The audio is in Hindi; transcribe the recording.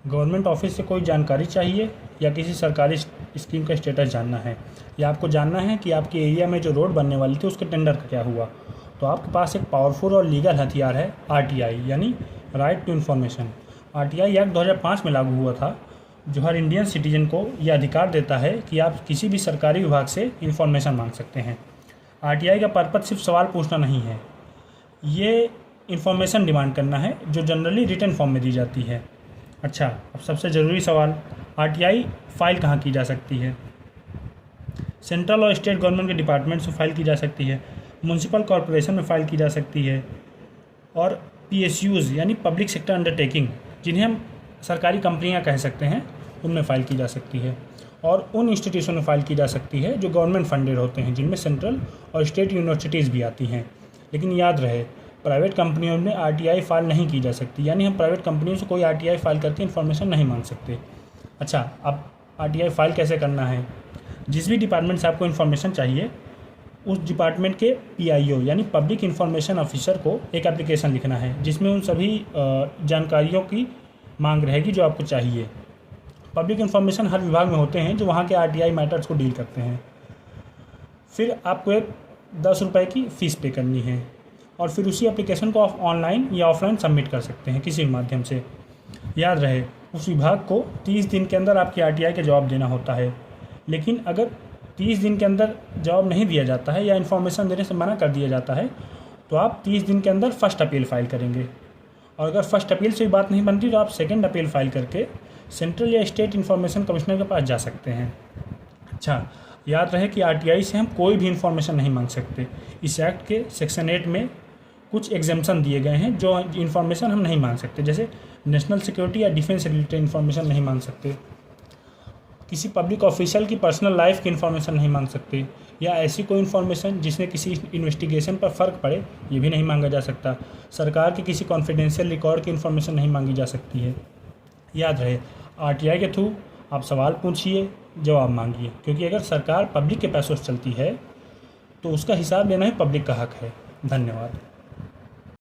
गवर्नमेंट ऑफिस से कोई जानकारी चाहिए या किसी सरकारी स्कीम का स्टेटस जानना है, या आपको जानना है कि आपके एरिया में जो रोड बनने वाली थी उसके टेंडर का क्या हुआ, तो आपके पास एक पावरफुल और लीगल हथियार है आरटीआई, यानी right to information. RTI act 2005 में लागू हुआ था, जो हर इंडियन सिटीजन को यह अधिकार देता है कि आप किसी भी सरकारी विभाग से इन्फॉर्मेशन मांग सकते हैं। आरटीआई का पर्पज़ सिर्फ सवाल पूछना नहीं है, ये इन्फॉर्मेशन डिमांड करना है जो जनरली रिटन फॉर्म में दी जाती है। अच्छा, अब सबसे ज़रूरी सवाल, आरटीआई फाइल कहाँ की जा सकती है? सेंट्रल और स्टेट गवर्नमेंट के डिपार्टमेंट से फाइल की जा सकती है, म्यूनसिपल कॉरपोरेशन में फ़ाइल की जा सकती है, और पीएसयूज़ यानी पब्लिक सेक्टर अंडरटेकिंग, जिन्हें हम सरकारी कंपनियां कह सकते हैं, उनमें फ़ाइल की जा सकती है, और उन इंस्टीट्यूशन में फ़ाइल की जा सकती है जो गवर्नमेंट फंडेड होते हैं, जिनमें सेंट्रल और स्टेट यूनिवर्सिटीज़ भी आती हैं। लेकिन याद रहे, प्राइवेट कंपनियों में आरटीआई फाइल नहीं की जा सकती, यानी हम प्राइवेट कंपनियों से कोई आरटीआई फाइल करके इन्फॉर्मेशन नहीं मांग सकते। अच्छा, अब आरटीआई फाइल कैसे करना है? जिस भी डिपार्टमेंट से आपको इन्फॉर्मेशन चाहिए, उस डिपार्टमेंट के पीआईओ यानी पब्लिक इन्फॉर्मेशन ऑफिसर को एक एप्लीकेशन लिखना है, जिसमें उन सभी जानकारियों की मांग रहेगी जो आपको चाहिए। पब्लिक इन्फॉर्मेशन हर विभाग में होते हैं जो वहाँ के आरटीआई मैटर्स को डील करते हैं। फिर आपको एक 10 रुपये की फ़ीस पे करनी है, और फिर उसी एप्लीकेशन को आप ऑनलाइन या ऑफलाइन सबमिट कर सकते हैं किसी भी माध्यम से। याद रहे, उस विभाग को 30 दिन के अंदर आपकी आरटीआई का जवाब देना होता है, लेकिन अगर 30 दिन के अंदर जवाब नहीं दिया जाता है या इन्फॉर्मेशन देने से मना कर दिया जाता है, तो आप 30 दिन के अंदर फर्स्ट अपील फाइल करेंगे, और अगर फर्स्ट अपील से भी बात नहीं बनती तो आप सेकंड अपील फाइल करके सेंट्रल या स्टेट इन्फॉर्मेशन कमिश्नर के पास जा सकते हैं। अच्छा, याद रहे कि आरटीआई से हम कोई भी इन्फॉर्मेशन नहीं मांग सकते। इस एक्ट के सेक्शन 8 में कुछ एग्जाम्पशन दिए गए हैं जो इन्फॉर्मेशन हम नहीं मांग सकते, जैसे नेशनल सिक्योरिटी या डिफेंस से रिलेटेड इन्फॉर्मेशन नहीं मांग सकते, किसी पब्लिक ऑफिशियल की पर्सनल लाइफ की इन्फॉर्मेशन नहीं मांग सकते, या ऐसी कोई इन्फॉर्मेशन जिसमें किसी इन्वेस्टिगेशन पर फ़र्क पड़े, ये भी नहीं मांगा जा सकता। सरकार के किसी कॉन्फिडेंशियल रिकॉर्ड की इन्फॉर्मेशन नहीं मांगी जा सकती है। याद रहे, आरटीआई के थ्रू आप सवाल पूछिए, जवाब मांगिए, क्योंकि अगर सरकार पब्लिक के पैसों से चलती है तो उसका हिसाब लेना ही पब्लिक का हक है। धन्यवाद।